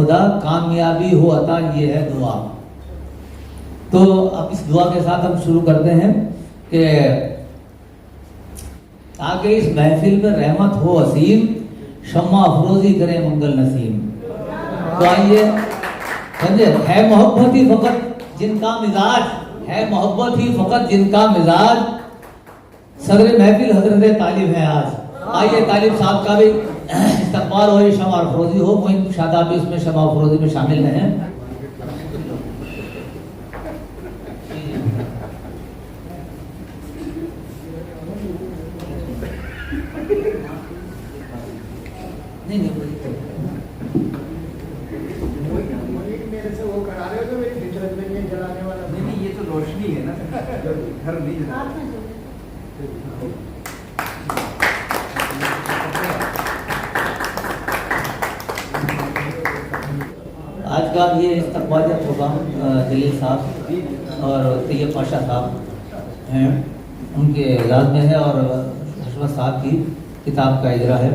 खुदा कामयाबी हो अता, ये है दुआ। तो अब इस दुआ के साथ हम शुरू करते हैं कि आगे इस महफिल में रहमत हो असीम, शम्मा अफरोजी करे मंगल नसीम। तो आइए समझे, है मोहब्बत ही फकत जिनका मिजाज, है मोहब्बत ही फकत जिनका मिजाज, सदर महफिल हजरत तालिब है आज। आइए तालिब साहब का भी इस्तकबाल हो, शम्मा अफरोजी हो, मोइन शादाब भी उसमें शम्मा अफरोजी में शामिल हैं। नहीं नहीं मेरे से वो करा रहे हो तो मेरी फितरत में ये जलाने वाला नहीं, ये तो रोशनी है ना, घर नहीं जला। आज का ये इस्तकबालिया प्रोग्राम जलील साहब और तैयब पाशा साहब हैं, उनके इजाज़त में है और हशमत साहब की किताब का इजरा है।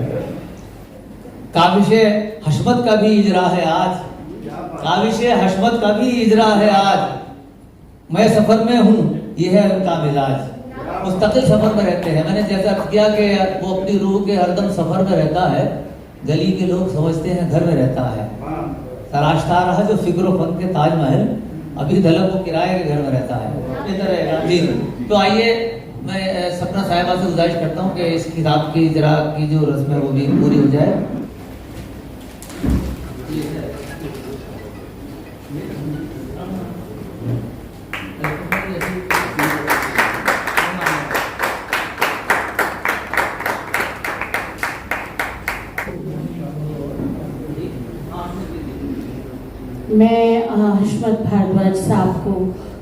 काबिशे हशमत का भी इजरा है आज, काबिशे हशमत का भी इजरा है आज। मैं सफ़र में हूँ, ये है उनका मिजाज, मुस्तकिल सफ़र में रहते हैं। मैंने जैसा किया कि वो अपनी रूह के हरदम सफ़र में रहता है, गली के लोग समझते हैं घर में रहता है। तराशता रहा जो फिक्र फन के ताजमहल, अभी तलक वो किराए के घर में रहता है। इधर रहेगा जी। तो आइए मैं सपना साहिबा से गुजारिश करता हूँ कि इस किताब की इजरा की जो रस्म है वो भी पूरी हो जाए। मैं हशमत भारद्वाज साहब को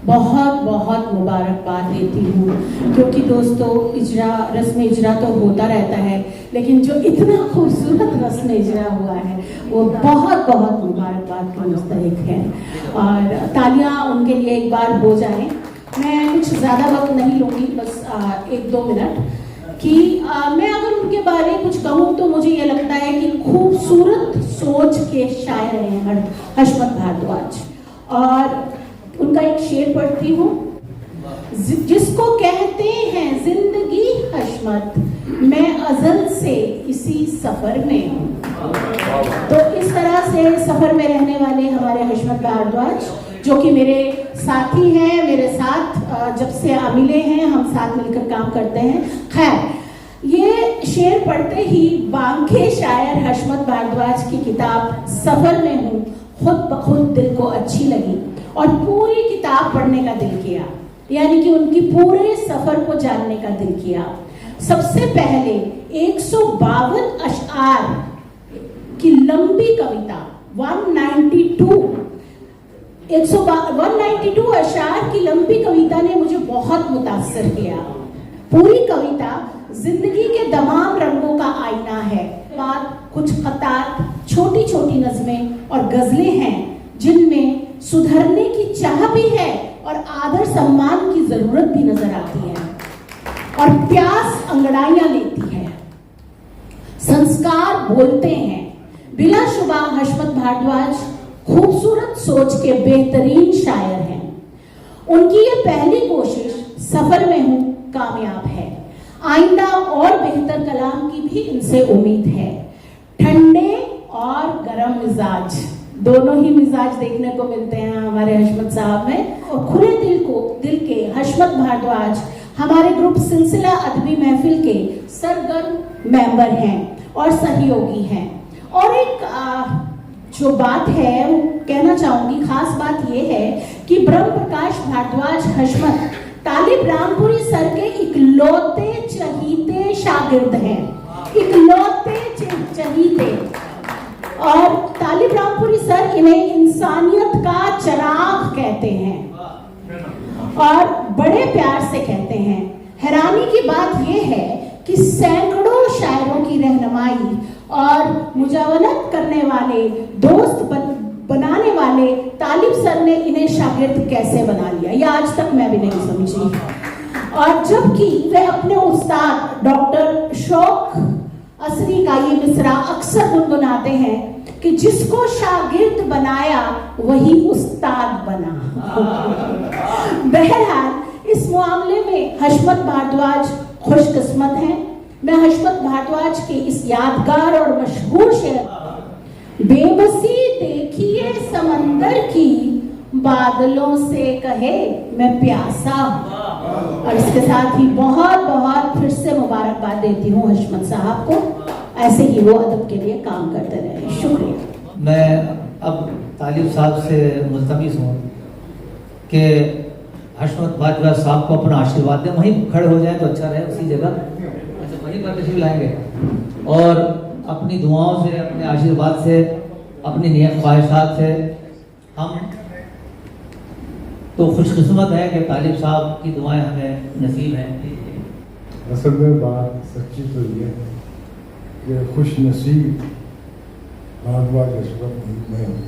बहुत बहुत मुबारकबाद देती हूँ, क्योंकि दोस्तों इजरा रस्म इजरा तो होता रहता है, लेकिन जो इतना खूबसूरत रस्म इजरा हुआ है वो बहुत बहुत मुबारकबाद का मुस्तहिक है। और तालियां उनके लिए एक बार हो जाएं। मैं कुछ ज़्यादा वक्त नहीं लूँगी, बस 1-2 मिनट कि मैं अगर उनके बारे में कुछ कहूँ तो मुझे ये लगता है कि खूबसूरत सोच के शायर हैं हशमत भारद्वाज। और उनका एक शेर पढ़ती हूँ, जिसको कहते हैं जिंदगी हशमत, मैं अज़ल से इसी सफ़र में हूँ। तो इस तरह से सफ़र में रहने वाले हमारे हशमत भारद्वाज, जो कि मेरे साथी हैं, मेरे साथ जब से मिले हैं हम साथ मिलकर काम करते हैं। खैर, ये शेर पढ़ते ही बांके शायर हशमत भारद्वाज की किताब सफ़र में हूँ खुद ब खुद दिल को अच्छी लगी और पूरी किताब पढ़ने का दिल किया, यानी कि उनकी पूरे सफ़र को जानने का दिल किया। सबसे पहले 152 अशआर की लंबी कविता 192 अशआर की लंबी कविता ने मुझे बहुत मुतासर किया। पूरी कविता जिंदगी के तमाम रंगों का आईना है। बाद कुछ खतात, छोटी छोटी नज़में और गज़लें हैं जिनमें सुधरने की चाह भी है और आदर सम्मान की जरूरत भी नजर आती है और प्यास अंगड़ाइयां लेती है। संस्कार बोलते हैं। बिलाशुबा हशमत भारद्वाज खूबसूरत सोच के बेहतरीन शायर हैं। उनकी ये पहली कोशिश सफर में हूँ कामयाब है। आइंदा और बेहतर कलाम की भी इनसे उम्मीद है। ठंडे और गर्म मिजाज, दोनों ही मिजाज देखने को मिलते हैं हमारे हशमत साहब में। और खुले दिल के हशमत भारद्वाज हमारे ग्रुप सिलसिला अदबी महफिल के सरगर्म मेंबर हैं और सहयोगी हैं। और एक जो बात है वो कहना चाहूंगी, खास बात ये है कि ब्रह्म प्रकाश भारद्वाज हशमत तालिब रामपुरी सर के इकलौते चहीते शागिर्द हैं। इकलौते चहीते। और तालिब रामपुरी सर इन्हें इंसानियत का चिराग कहते हैं और बड़े प्यार से कहते हैं। हैरानी की बात यह है कि सैकड़ों शायरों की रहनुमाई और मुजावनत करने वाले, दोस्त बनाने वाले तालिब सर ने इन्हें शागिर्द कैसे बना लिया, यह आज तक मैं भी नहीं समझी। और जबकि वे अपने उस्ताद डॉक्टर शौक असरी का ये मिसरा अक्सर गुनगुनाते हैं कि जिसको शागिर्द बनाया वही उस्ताद बना। बहरहाल इस मामले में हशमत भारद्वाज खुशकिस्मत हैं। मैं हशमत भारद्वाज के इस यादगार और मशहूर शेर, बेबसी देखिए समंदर की, बादलों से कहे मैं प्यासा हूं। और इसके साथ ही बहुत बहुत फिर से मुबारकबाद देती हूँ हशमत साहब को। ऐसे ही वो अदब के लिए काम करते रहे। शुक्रिया। मैं अब तालिब साहब से मुल्तमिस हूँ कि हशमत भारद्वाज साहब को अपना आशीर्वाद दें। वहीं खड़े हो जाए तो अच्छा रहे, उसी जगह अच्छा वहीं पर तशरीफ लाएंगे और अपनी दुआओं से, अपने आशीर्वाद से, अपनी नियत ख्वाहिशात से हम तो खुशकिस्मत है कि तालिब साहब की दुआएं हमें नसीब हैं। असल में बात सच्ची तो ये है कि खुश नसीब भारद्वाज हशमत में हूँ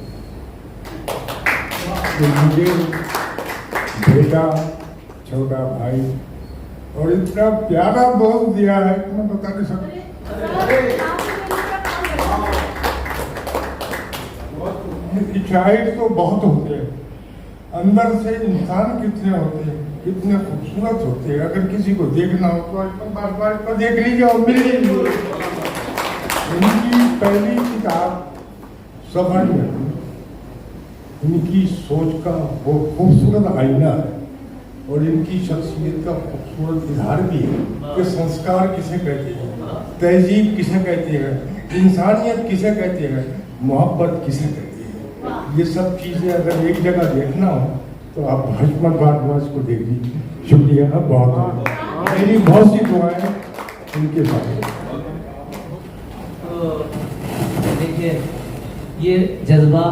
कि मुझे बेटा, छोटा भाई और इतना प्यारा दोस्त दिया है कि मैं बता नहीं सकता। शायर तो बहुत होते हैं, अंदर से इंसान कितने होते हैं, कितने खूबसूरत होते हैं। अगर किसी को देखना हो तो आज बार बार को देख लीजिए और मिल लीजिए। इनकी पहली किताब सफर में इनकी सोच का वो खूबसूरत आईना है और इनकी शख्सियत का खूबसूरत इजहार भी है कि संस्कार किसे कहते हैं, तहजीब किसे कहते हैं, इंसानियत किसे कहते हैं, मोहब्बत किसे कहते हैं। ये सब चीज़ें अगर एक जगह देखना हो तो आप हशमत भारद्वाज को देख लीजिए। शुक्रिया बहुत, मेरी बहुत सी दुआएं उनके साथ। देखिए ये जज्बा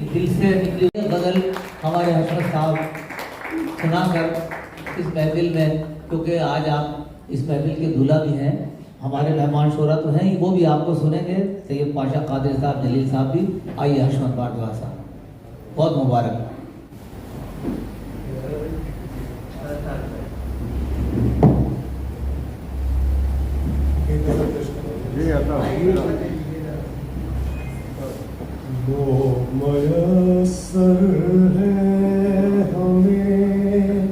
दिल से निकली हुई गज़ल हमारे हशमत साहब सुनाकर इस महफिल में, क्योंकि आज आप इस महफिल के दूल्हा भी हैं, हमारे मेहमान शोरा तो हैं, वो भी आपको सुनेंगे। तैयब पाशा कादिर साहब, जलील साहब भी। आइए हशमत भारद्वाज साहब, बहुत मुबारक। वो मयस्सर है हमें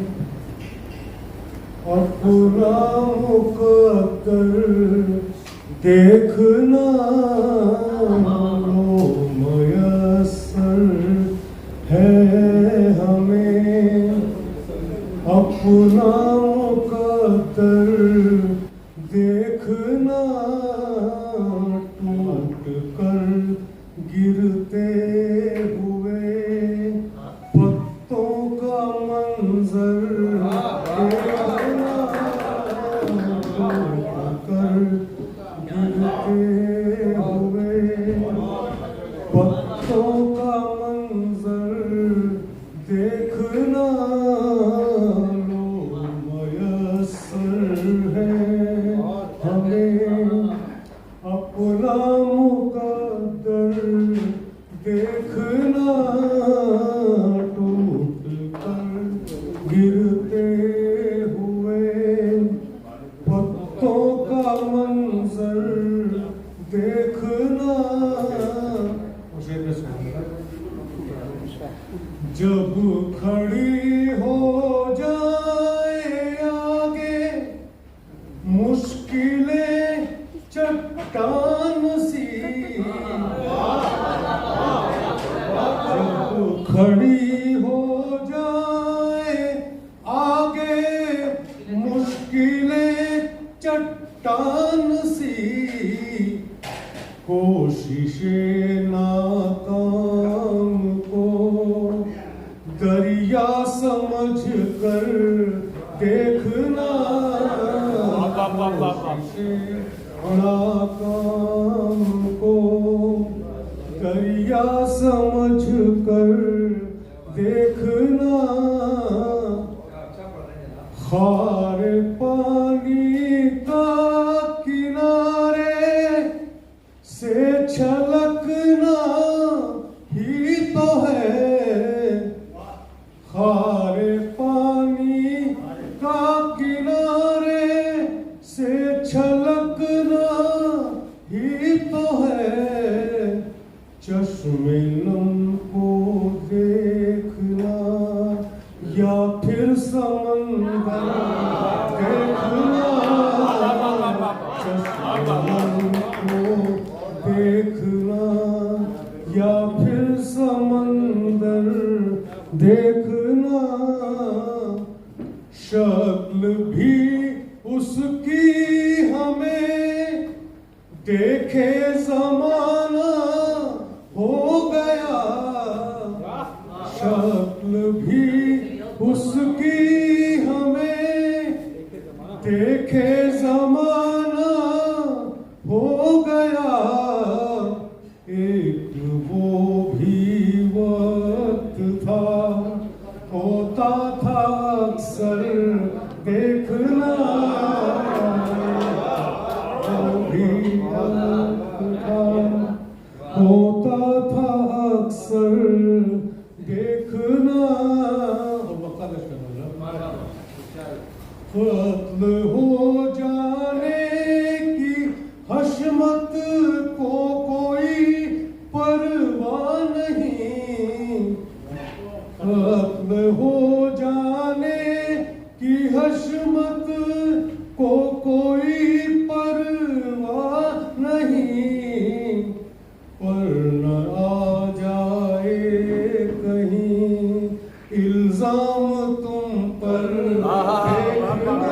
अपना मुक़द्दर देखना, वो मयस्सर है हमें अपना मुक़द्दर देखना। टूट कर गिरते हुए पत्तों का मंजर देखना, टूट कर गिरते हुए पत्तों का मंजर देखना। लो मयस्सर है हमें अपना मुक़द्दर देखना, टूट कर गिरते हुए पत्तों का मंजर देखना। जब खड़ी हो जाए आगे मुश्किलें चट्टान सी, जब खड़ी हो जाए आगे मुश्किलें चट्टान सी, कोशिशें नाकाम को दरिया समझ कर देखना। नाकाम को दरिया समझ कर देखना। खारे पानी का किनारे से छलकना ही तो है, खारे पानी का किनारे से छलकना ही तो है। चश्मे बेलम को देखना या फिर समंदर देखना, चश्मे को देखना या फिर समंदर देखना, शक्ल भी उसकी हमें देखे जमाना हो गया, शक्ल भी उसकी हमें देखे जमाना हो गया, एक वो भी वक्त था होता था अक्सर देखना, वो भी वक्त था होता था अक्सर देखना, खत्म हो जाने की हशमत को कोई परवाह नहीं, खत्म हो जाने की हशमत को कोई परवाह नहीं, पर न आ जाए कहीं इल्जाम तुम पर देखना,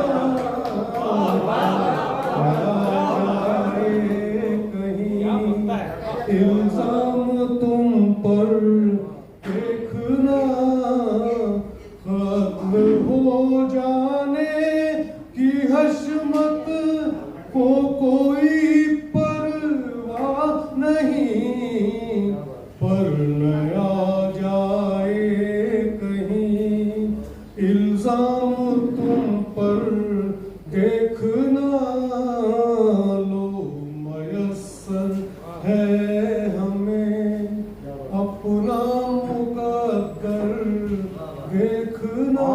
इल्जाम तुम पर देखना, खत्म हो जाने की हशमत को कोई परवाह नहीं, पर न आ जाए कहीं इल्जाम तुम पर देखना, लो मयस्सर है हमें अपना मुकद्दर देखना।